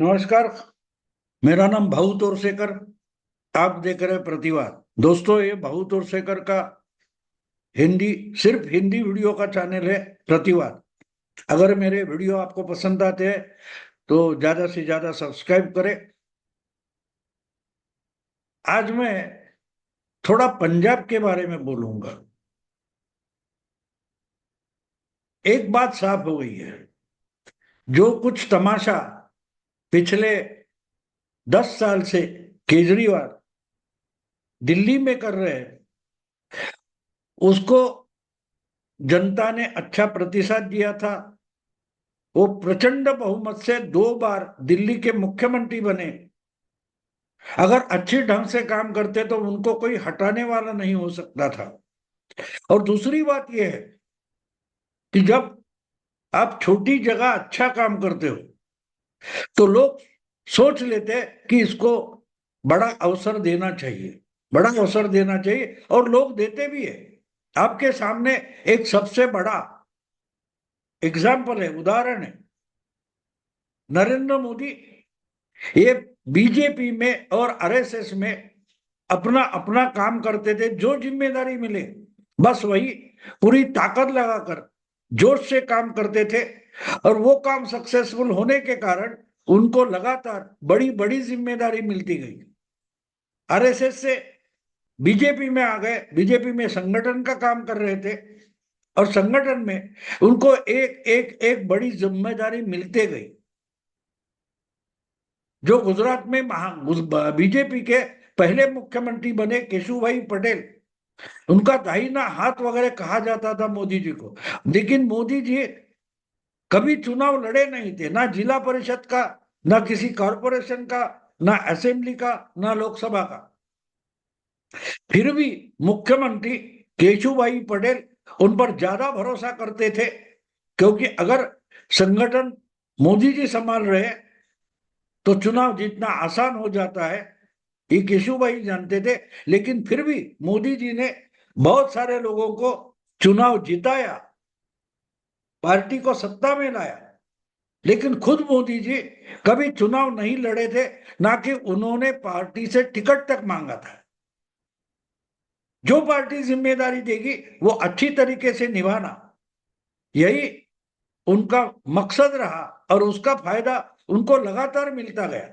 नमस्कार। मेरा नाम भाऊ तोरसेकर। आप देख रहे हैं प्रतिवाद। दोस्तों, ये भाऊ तोरसेकर का हिंदी सिर्फ हिंदी वीडियो का चैनल है प्रतिवाद। अगर मेरे वीडियो आपको पसंद आते हैं तो ज्यादा से ज्यादा सब्सक्राइब करें। आज मैं थोड़ा पंजाब के बारे में बोलूंगा। एक बात साफ हो गई है, जो कुछ तमाशा पिछले 10 साल से केजरीवाल दिल्ली में कर रहे हैं, उसको जनता ने अच्छा प्रतिसाद दिया था। वो प्रचंड बहुमत से 2 बार दिल्ली के मुख्यमंत्री बने। अगर अच्छी ढंग से काम करते तो उनको कोई हटाने वाला नहीं हो सकता था। और दूसरी बात यह है कि जब आप छोटी जगह अच्छा काम करते हो तो लोग सोच लेते हैं कि इसको बड़ा अवसर देना चाहिए, बड़ा अवसर देना चाहिए, और लोग देते भी है। आपके सामने एक सबसे बड़ा एग्जाम्पल है, उदाहरण है, नरेंद्र मोदी। ये बीजेपी में और आरएसएस में अपना अपना काम करते थे, जो जिम्मेदारी मिले बस वही पूरी ताकत लगाकर जोश से काम करते थे। और वो काम सक्सेसफुल होने के कारण उनको लगातार बड़ी बड़ी जिम्मेदारी मिलती गई। आरएसएस से बीजेपी में आ गए, बीजेपी में संगठन का काम कर रहे थे और संगठन में उनको एक एक एक बड़ी जिम्मेदारी मिलते गई। जो गुजरात में बीजेपी के पहले मुख्यमंत्री बने केशुभाई पटेल, उनका दाहिना हाथ वगैरह कहा जाता था मोदी जी को। लेकिन मोदी जी कभी चुनाव लड़े नहीं थे, ना जिला परिषद का, ना किसी कॉरपोरेशन का, ना असेंबली का, ना लोकसभा का। फिर भी मुख्यमंत्री केशुभाई पटेल उन पर ज्यादा भरोसा करते थे, क्योंकि अगर संगठन मोदी जी संभाल रहे तो चुनाव जीतना आसान हो जाता है। ये केशुभाई जानते थे। लेकिन फिर भी मोदी जी ने बहुत सारे लोगों को चुनाव जिताया, पार्टी को सत्ता में लाया। लेकिन खुद मोदी जी कभी चुनाव नहीं लड़े थे, ना कि उन्होंने पार्टी से टिकट तक मांगा था। जो पार्टी जिम्मेदारी देगी वो अच्छी तरीके से निभाना, यही उनका मकसद रहा और उसका फायदा उनको लगातार मिलता गया।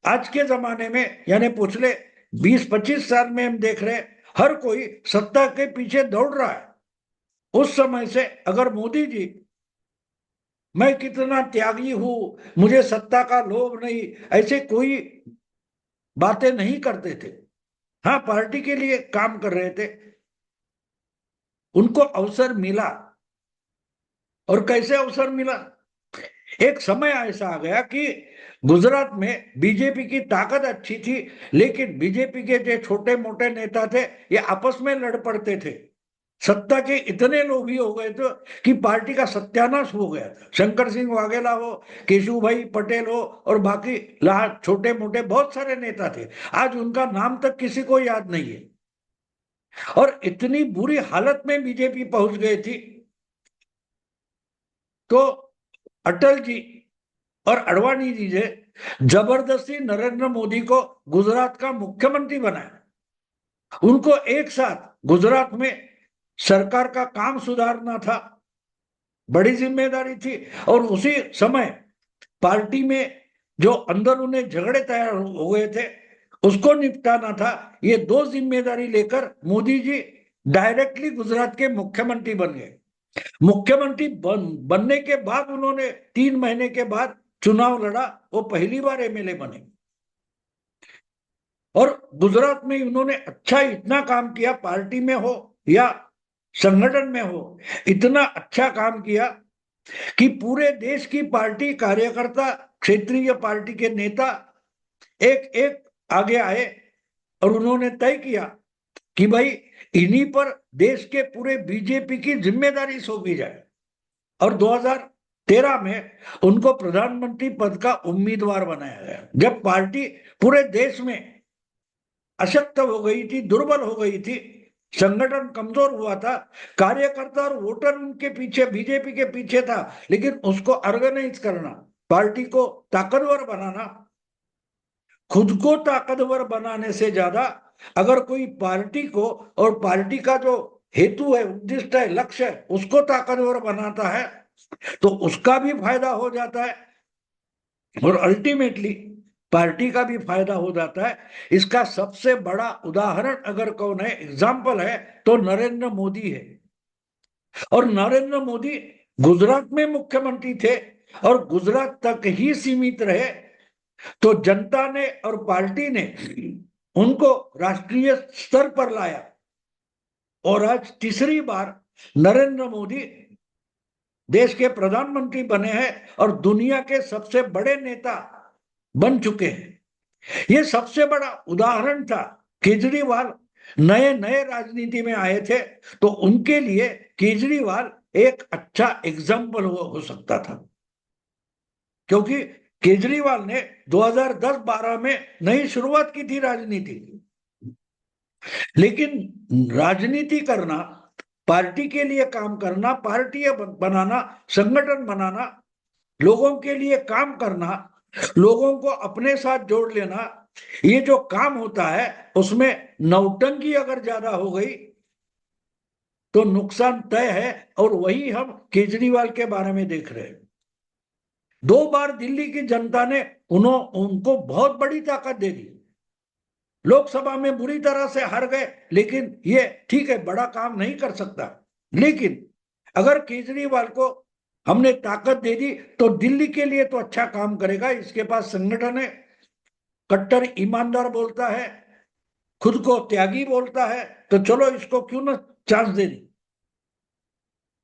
आज के जमाने में यानी पिछले 20-25 साल में हम देख रहे हैं, हर कोई सत्ता के पीछे दौड़ रहा है। उस समय से अगर मोदी जी मैं कितना त्यागी हूं, मुझे सत्ता का लोभ नहीं, ऐसे कोई बातें नहीं करते थे। हाँ, पार्टी के लिए काम कर रहे थे। उनको अवसर मिला। और कैसे अवसर मिला? एक समय ऐसा आ गया कि गुजरात में बीजेपी की ताकत अच्छी थी, लेकिन बीजेपी के जो छोटे मोटे नेता थे ये आपस में लड़ पड़ते थे। सत्ता के इतने लोभी हो गए थे कि पार्टी का सत्यानाश हो गया था। शंकर सिंह वाघेला हो, केशुभाई पटेल हो, और बाकी छोटे मोटे बहुत सारे नेता थे। आज उनका नाम तक किसी को याद नहीं है। और इतनी बुरी हालत में बीजेपी पहुंच गई थी तो अटल जी और अडवाणी जी ने जबरदस्ती नरेंद्र मोदी को गुजरात का मुख्यमंत्री बनाया। उनको एक साथ गुजरात में सरकार का काम सुधारना था, बड़ी जिम्मेदारी थी। और उसी समय पार्टी में जो अंदर उन्हें झगड़े तैयार हो गए थे उसको निपटाना था। ये दो जिम्मेदारी लेकर मोदी जी डायरेक्टली गुजरात के मुख्यमंत्री बन गए। मुख्यमंत्री बनने के बाद उन्होंने 3 महीने के बाद चुनाव लड़ा, वो पहली बार एमएलए बने। और गुजरात में उन्होंने अच्छा इतना काम किया, पार्टी में हो या संगठन में हो, इतना अच्छा काम किया कि पूरे देश की पार्टी कार्यकर्ता, क्षेत्रीय पार्टी के नेता एक एक आगे आए और उन्होंने तय किया कि भाई इन्हीं पर देश के पूरे बीजेपी की जिम्मेदारी सौंपी जाए। और 2013 में उनको प्रधानमंत्री पद का उम्मीदवार बनाया गया। जब पार्टी पूरे देश में अशक्त हो गई थी, दुर्बल हो गई थी, संगठन कमजोर हुआ था, कार्यकर्ता और वोटर उनके पीछे, बीजेपी के पीछे था, लेकिन उसको ऑर्गेनाइज करना, पार्टी को ताकतवर बनाना, खुद को ताकतवर बनाने से ज्यादा अगर कोई पार्टी को और पार्टी का जो हेतु है, उद्दिष्ट है, लक्ष्य है, उसको ताकतवर बनाता है तो उसका भी फायदा हो जाता है और अल्टीमेटली पार्टी का भी फायदा हो जाता है। इसका सबसे बड़ा उदाहरण अगर कौन है, एग्जाम्पल है, तो नरेंद्र मोदी है। और नरेंद्र मोदी गुजरात में मुख्यमंत्री थे और गुजरात तक ही सीमित रहे, तो जनता ने और पार्टी ने उनको राष्ट्रीय स्तर पर लाया और आज तीसरी बार नरेंद्र मोदी देश के प्रधानमंत्री बने हैं और दुनिया के सबसे बड़े नेता बन चुके हैं। ये सबसे बड़ा उदाहरण था। केजरीवाल नए नए राजनीति में आए थे तो उनके लिए केजरीवाल एक अच्छा एग्जाम्पल हो सकता था, क्योंकि केजरीवाल ने 2010-12 में नई शुरुआत की थी राजनीति। लेकिन राजनीति करना, पार्टी के लिए काम करना, पार्टी बनाना, संगठन बनाना, लोगों के लिए काम करना, लोगों को अपने साथ जोड़ लेना, ये जो काम होता है उसमें नौटंकी अगर ज्यादा हो गई तो नुकसान तय है। और वही हम केजरीवाल के बारे में देख रहे हैं। 2 बार दिल्ली की जनता ने उनको बहुत बड़ी ताकत दे दी। लोकसभा में बुरी तरह से हार गए, लेकिन ये ठीक है, बड़ा काम नहीं कर सकता। लेकिन अगर केजरीवाल को हमने ताकत दे दी तो दिल्ली के लिए तो अच्छा काम करेगा, इसके पास संगठन है, कट्टर ईमानदार बोलता है, खुद को त्यागी बोलता है, तो चलो इसको क्यों ना चांस दे दी।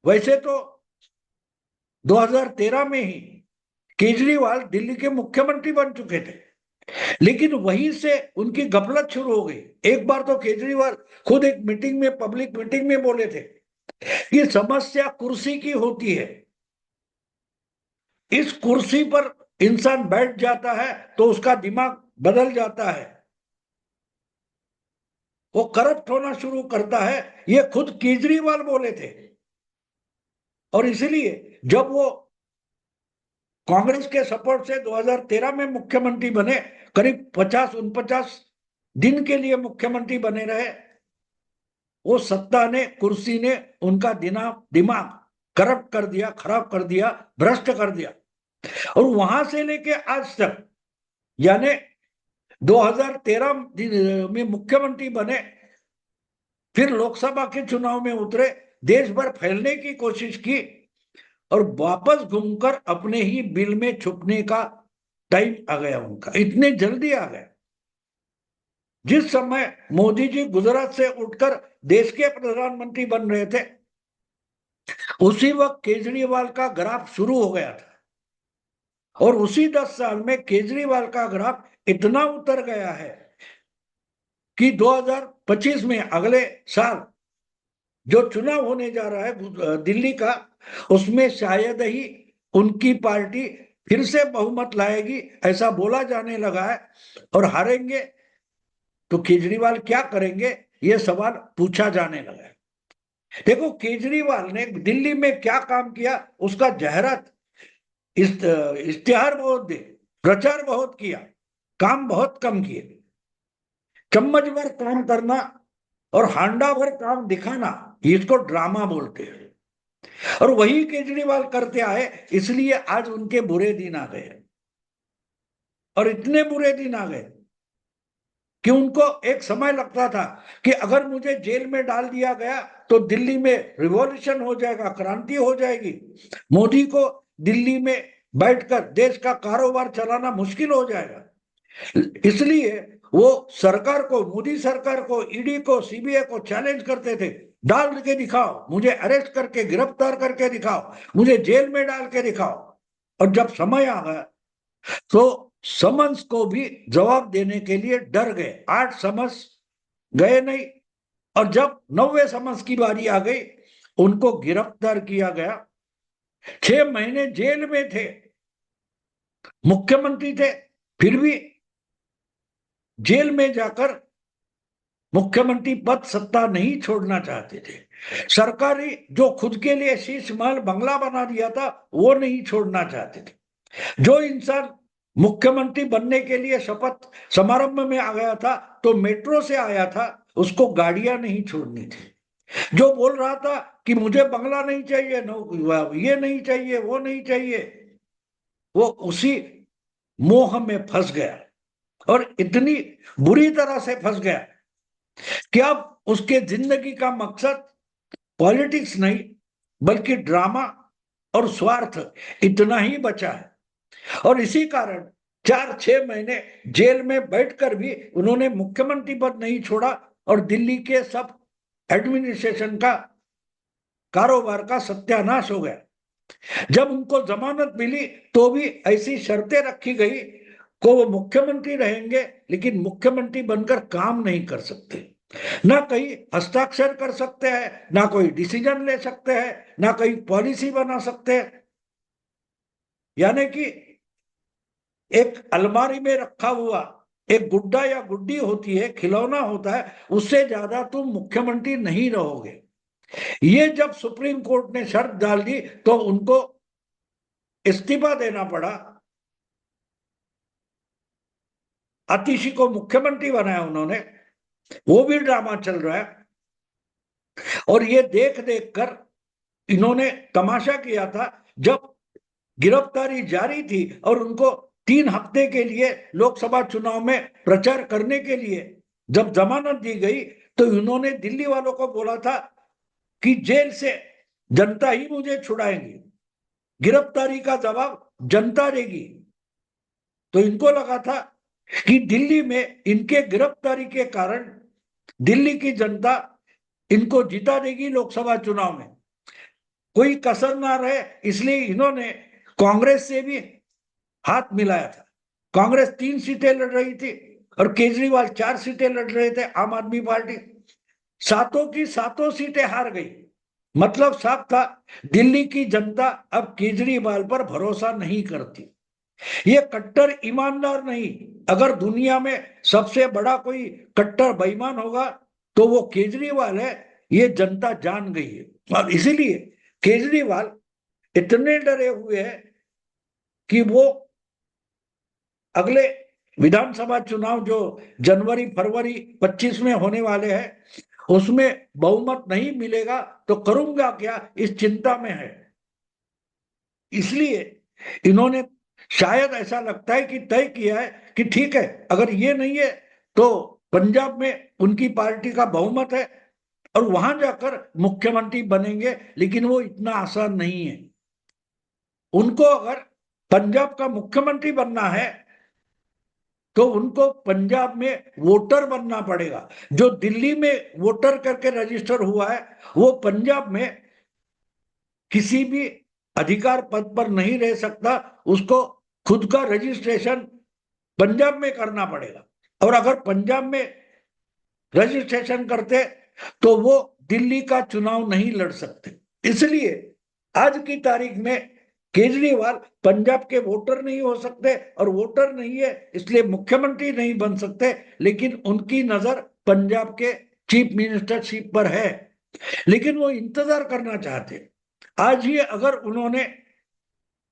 वैसे तो 2013 में ही केजरीवाल दिल्ली के मुख्यमंत्री बन चुके थे, लेकिन वहीं से उनकी गफलत शुरू हो गई। एक बार तो केजरीवाल खुद एक मीटिंग में, पब्लिक मीटिंग में बोले थे कि समस्या कुर्सी की होती है, इस कुर्सी पर इंसान बैठ जाता है तो उसका दिमाग बदल जाता है, वो करप्ट होना शुरू करता है। ये खुद केजरीवाल बोले थे। और इसीलिए जब वो कांग्रेस के सपोर्ट से 2013 में मुख्यमंत्री बने, करीब 50-49 दिन के लिए मुख्यमंत्री बने रहे, वो सत्ता ने, कुर्सी ने उनका दिमाग करप्ट कर दिया, खराब कर दिया, भ्रष्ट कर दिया। और वहां से लेके आज तक, यानी 2013 में मुख्यमंत्री बने, फिर लोकसभा के चुनाव में उतरे, देश भर फैलने की कोशिश की और वापस घूमकर अपने ही बिल में छुपने का टाइम आ गया उनका, इतने जल्दी आ गया। जिस समय मोदी जी गुजरात से उठकर देश के प्रधानमंत्री बन रहे थे, उसी वक्त केजरीवाल का ग्राफ शुरू हो गया था और उसी 10 साल में केजरीवाल का ग्राफ इतना उतर गया है कि 2025 में, अगले साल जो चुनाव होने जा रहा है दिल्ली का, उसमें शायद ही उनकी पार्टी फिर से बहुमत लाएगी, ऐसा बोला जाने लगा है। और हारेंगे तो केजरीवाल क्या करेंगे, ये सवाल पूछा जाने लगा है। देखो, केजरीवाल ने दिल्ली में क्या काम किया, उसका जाहिरात, इश्तिहार बहुत दे, प्रचार बहुत किया, काम बहुत कम किए। चम्मच भर काम करना और हांडा भर काम दिखाना, इसको ड्रामा बोलते हैं। और वही केजरीवाल करते आए, इसलिए आज उनके बुरे दिन आ गए। और इतने बुरे दिन आ गए कि उनको एक समय लगता था कि अगर मुझे जेल में डाल दिया गया तो दिल्ली में रिवॉल्यूशन हो जाएगा, क्रांति हो जाएगी, मोदी को दिल्ली में बैठकर देश का कारोबार चलाना मुश्किल हो जाएगा। इसलिए वो सरकार को, मोदी सरकार को, ईडी को, सीबीआई को चैलेंज करते थे, डाल के दिखाओ, मुझे अरेस्ट करके, गिरफ्तार करके दिखाओ, मुझे जेल में डाल के दिखाओ। और जब समय आ गया तो समन्स को भी जवाब देने के लिए डर गए। 8 समन्स गए नहीं, और जब 9वें समन्स की बारी आ गई, उनको गिरफ्तार किया गया। 6 महीने जेल में थे, मुख्यमंत्री थे, फिर भी जेल में जाकर मुख्यमंत्री पद, सत्ता नहीं छोड़ना चाहते थे। सरकारी जो खुद के लिए शीश महल बंगला बना दिया था, वो नहीं छोड़ना चाहते थे। जो इंसान मुख्यमंत्री बनने के लिए शपथ समारंभ में आ गया था तो मेट्रो से आया था, उसको गाड़ियां नहीं छोड़नी थी। जो बोल रहा था कि मुझे बंगला नहीं चाहिए, ये नहीं चाहिए, वो नहीं चाहिए, वो उसी मोह में फंस गया और इतनी बुरी तरह से फंस गया कि अब उसके जिंदगी का मकसद पॉलिटिक्स नहीं बल्कि ड्रामा और स्वार्थ इतना ही बचा है। और इसी कारण 4-6 महीने जेल में बैठकर भी उन्होंने मुख्यमंत्री पद नहीं छोड़ा और दिल्ली के सब एडमिनिस्ट्रेशन का कारोबार का सत्यानाश हो गया। जब उनको जमानत मिली तो भी ऐसी शर्तें रखी गई को वो मुख्यमंत्री रहेंगे लेकिन मुख्यमंत्री बनकर काम नहीं कर सकते, ना कहीं हस्ताक्षर कर सकते हैं, ना कोई डिसीजन ले सकते हैं, ना कहीं पॉलिसी बना सकते हैं। यानी कि एक अलमारी में रखा हुआ एक गुड्डा या गुड्डी होती है, खिलौना होता है, उससे ज्यादा तुम मुख्यमंत्री नहीं रहोगे। ये जब सुप्रीम कोर्ट ने शर्त डाल दी तो उनको इस्तीफा देना पड़ा। आतिशी को मुख्यमंत्री बनाया उन्होंने, वो भी ड्रामा चल रहा है। और ये देख देख कर इन्होंने तमाशा किया था जब गिरफ्तारी जारी थी और उनको 3 हफ्ते के लिए लोकसभा चुनाव में प्रचार करने के लिए जब जमानत दी गई तो इन्होंने दिल्ली वालों को बोला था कि जेल से जनता ही मुझे छुड़ाएगी, गिरफ्तारी का जवाब जनता देगी। तो इनको लगा था कि दिल्ली में इनके गिरफ्तारी के कारण दिल्ली की जनता इनको जिता देगी लोकसभा चुनाव में, कोई कसर ना रहे, इसलिए इन्होंने कांग्रेस से भी हाथ मिलाया था। कांग्रेस 3 सीटें लड़ रही थी और केजरीवाल 4 सीटें लड़ रहे थे, आम आदमी पार्टी सातों की सातों सीटें हार गई। मतलब साफ था दिल्ली की जनता अब केजरीवाल पर भरोसा नहीं करती। ये कट्टर ईमानदार नहीं, अगर दुनिया में सबसे बड़ा कोई कट्टर बेईमान होगा तो वो केजरीवाल है, ये जनता जान गई है। और इसीलिए केजरीवाल इतने डरे हुए हैं कि वो अगले विधानसभा चुनाव जो जनवरी फरवरी 25 में होने वाले हैं उसमें बहुमत नहीं मिलेगा तो करूंगा क्या, इस चिंता में है। इसलिए इन्होंने शायद ऐसा लगता है कि तय किया है कि ठीक है अगर ये नहीं है तो पंजाब में उनकी पार्टी का बहुमत है और वहां जाकर मुख्यमंत्री बनेंगे, लेकिन वो इतना आसान नहीं है। उनको अगर पंजाब का मुख्यमंत्री बनना है तो उनको पंजाब में वोटर बनना पड़ेगा। जो दिल्ली में वोटर करके रजिस्टर हुआ है वो पंजाब में किसी भी अधिकार पद पर नहीं रह सकता, उसको खुद का रजिस्ट्रेशन पंजाब में करना पड़ेगा। और अगर पंजाब में रजिस्ट्रेशन करते तो वो दिल्ली का चुनाव नहीं लड़ सकते। इसलिए आज की तारीख में केजरीवाल पंजाब के वोटर नहीं हो सकते और वोटर नहीं है इसलिए मुख्यमंत्री नहीं बन सकते, लेकिन उनकी नजर पंजाब के चीफ मिनिस्टरशिप पर है, लेकिन वो इंतजार करना चाहते। आज ही अगर उन्होंने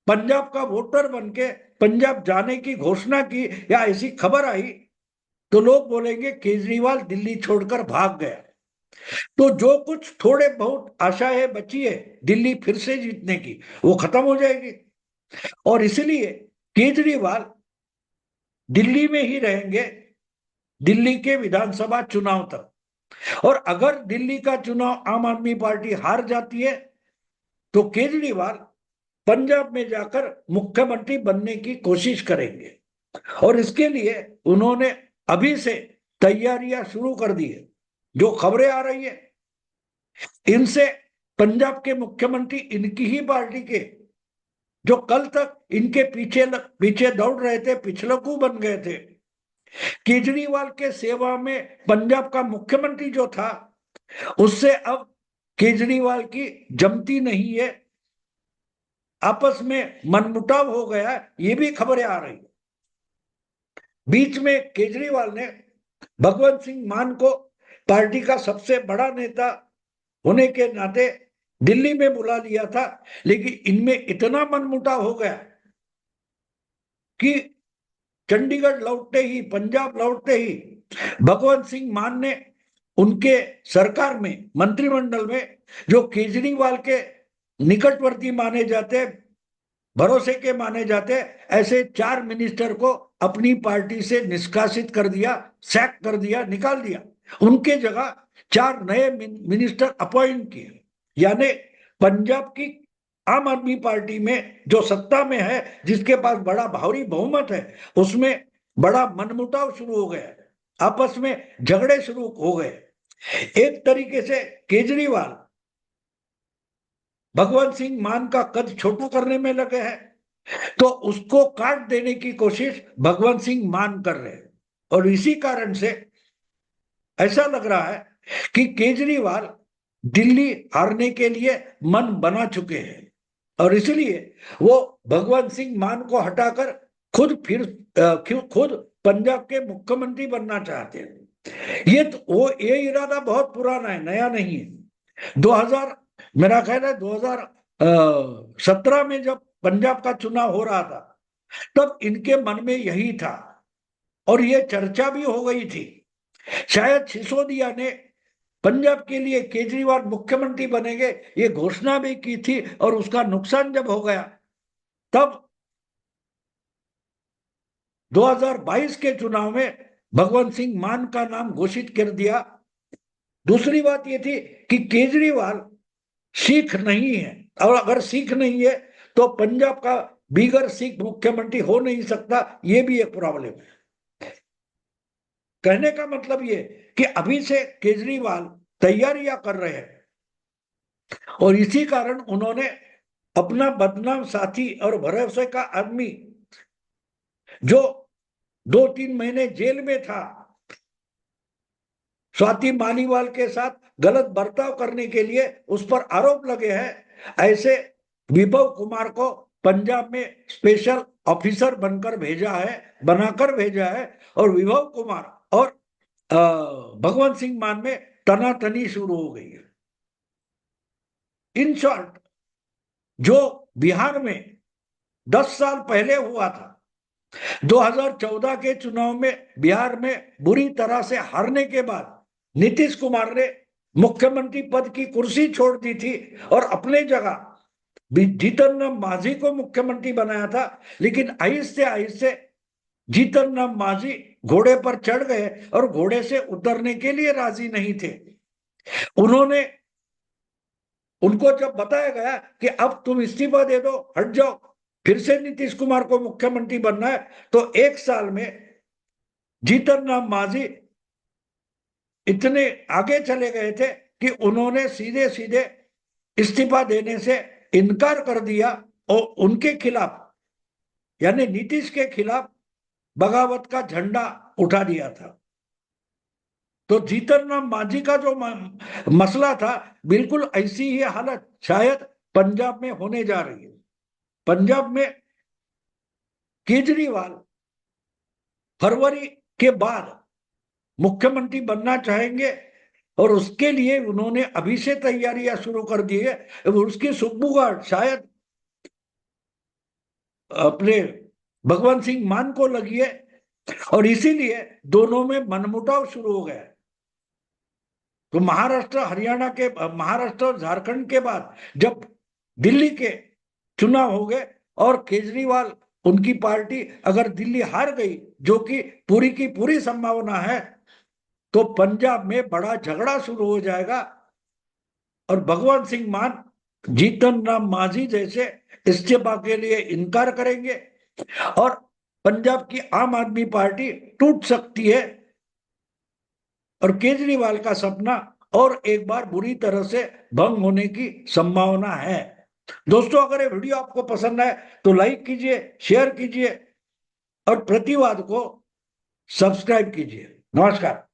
पंजाब का वोटर बन के पंजाब जाने की घोषणा की या ऐसी खबर आई तो लोग बोलेंगे केजरीवाल दिल्ली छोड़कर भाग गया। तो जो कुछ थोड़े बहुत आशाएं बची है दिल्ली फिर से जीतने की वो खत्म हो जाएगी। और इसलिए केजरीवाल दिल्ली में ही रहेंगे दिल्ली के विधानसभा चुनाव तक। और अगर दिल्ली का चुनाव आम आदमी पार्टी हार जाती है तो केजरीवाल पंजाब में जाकर मुख्यमंत्री बनने की कोशिश करेंगे। और इसके लिए उन्होंने अभी से तैयारियां शुरू कर दी है। जो खबरें आ रही है इनसे पंजाब के मुख्यमंत्री इनकी ही पार्टी के जो कल तक इनके पीछे पीछे दौड़ रहे थे, पिछलकू बन गए थे, केजरीवाल के सेवा में पंजाब का मुख्यमंत्री जो था उससे अब केजरीवाल की जमती नहीं है, आपस में मनमुटाव हो गया, ये भी खबरें आ रही। बीच में केजरीवाल ने भगवंत सिंह मान को पार्टी का सबसे बड़ा नेता होने के नाते दिल्ली में बुला लिया था, लेकिन इनमें इतना मनमुटाव हो गया कि चंडीगढ़ लौटते ही, पंजाब लौटते ही भगवंत सिंह मान ने उनके सरकार में, मंत्रिमंडल में, जो केजरीवाल के निकटवर्ती माने जाते, भरोसे के माने जाते, ऐसे 4 मिनिस्टर को अपनी पार्टी से निष्कासित कर दिया, सैक कर दिया, निकाल दिया। उनके जगह 4 नए मिनिस्टर अपॉइंट किए। यानी पंजाब की आम आदमी पार्टी में जो सत्ता में है, जिसके पास बड़ा भारी बहुमत है, उसमें बड़ा मनमुटाव शुरू हो गया, आपस में झगड़े शुरू हो गए। एक तरीके से केजरीवाल भगवंत सिंह मान का कद छोटा करने में लगे हैं, तो उसको काट देने की कोशिश भगवंत सिंह मान कर रहे हैं। और इसी कारण से ऐसा लग रहा है कि केजरीवाल दिल्ली हारने के लिए मन बना चुके हैं, और इसलिए वो भगवंत सिंह मान को हटाकर खुद पंजाब के मुख्यमंत्री बनना चाहते हैं। ये इरादा बहुत पुराना है, नया नहीं है। 2000 मेरा ख्याल है 2017 में जब पंजाब का चुनाव हो रहा था, तब इनके मन में यही था, और ये चर्चा भी हो गई थी। शायद सिसोदिया ने पंजाब के लिए केजरीवाल मुख्यमंत्री बनेंगे ये घोषणा भी की थी, और उसका नुकसान जब हो गया, तब 2022 के चुनाव में भगवंत सिंह मान का नाम घोषित कर दिया। दूसरी बात यह थी कि केजरीवाल सिख नहीं है, और अगर सिख नहीं है तो पंजाब का बिगर सिख मुख्यमंत्री हो नहीं सकता, यह भी एक प्रॉब्लम है। कहने का मतलब ये कि अभी से केजरीवाल तैयारियां कर रहे हैं, और इसी कारण उन्होंने अपना बदनाम साथी और भरोसे का आदमी, जो 2-3 महीने जेल में था, स्वाति मालीवाल के साथ गलत बर्ताव करने के लिए उस पर आरोप लगे हैं, ऐसे विभव कुमार को पंजाब में स्पेशल ऑफिसर बनाकर भेजा है, और विभव कुमार और भगवंत सिंह मान में तनातनी शुरू हो गई है। इन शॉर्ट, जो बिहार में 10 साल पहले हुआ था, 2014 के चुनाव में बिहार में बुरी तरह से हारने के बाद नीतीश कुमार ने मुख्यमंत्री पद की कुर्सी छोड़ दी थी, और अपने जगह जीतन राम मांझी को मुख्यमंत्री बनाया था। लेकिन आहिस्ते आहिस्ते जीतन राम मांझी घोड़े पर चढ़ गए और घोड़े से उतरने के लिए राजी नहीं थे। उनको जब बताया गया कि अब तुम इस्तीफा दे दो, हट जाओ, फिर से नीतीश कुमार को मुख्यमंत्री बनना है, तो 1 साल में जीतन राम मांझी इतने आगे चले गए थे कि उन्होंने सीधे सीधे इस्तीफा देने से इनकार कर दिया, और उनके खिलाफ, यानी नीतीश के खिलाफ बगावत का झंडा उठा दिया था। तो जीतन राम मांझी का जो मसला था, बिल्कुल ऐसी ही हालत शायद पंजाब में होने जा रही है। पंजाब में केजरीवाल फरवरी के बाद मुख्यमंत्री बनना चाहेंगे, और उसके लिए उन्होंने अभी से तैयारियां शुरू कर दी है। उसकी सुगबुगाहट शायद अपने भगवंत सिंह मान को लगी है, और इसीलिए दोनों में मनमुटाव शुरू हो गया। तो महाराष्ट्र और झारखंड के बाद जब दिल्ली के चुनाव हो गए, और केजरीवाल, उनकी पार्टी अगर दिल्ली हार गई, जो कि पूरी की पूरी संभावना है, तो पंजाब में बड़ा झगड़ा शुरू हो जाएगा, और भगवंत सिंह मान जीतन राम मांझी जैसे इस्तीफा के लिए इनकार करेंगे, और पंजाब की आम आदमी पार्टी टूट सकती है, और केजरीवाल का सपना और एक बार बुरी तरह से भंग होने की संभावना है। दोस्तों, अगर ये वीडियो आपको पसंद आए तो लाइक कीजिए, शेयर कीजिए, और प्रतिवाद को सब्सक्राइब कीजिए। नमस्कार।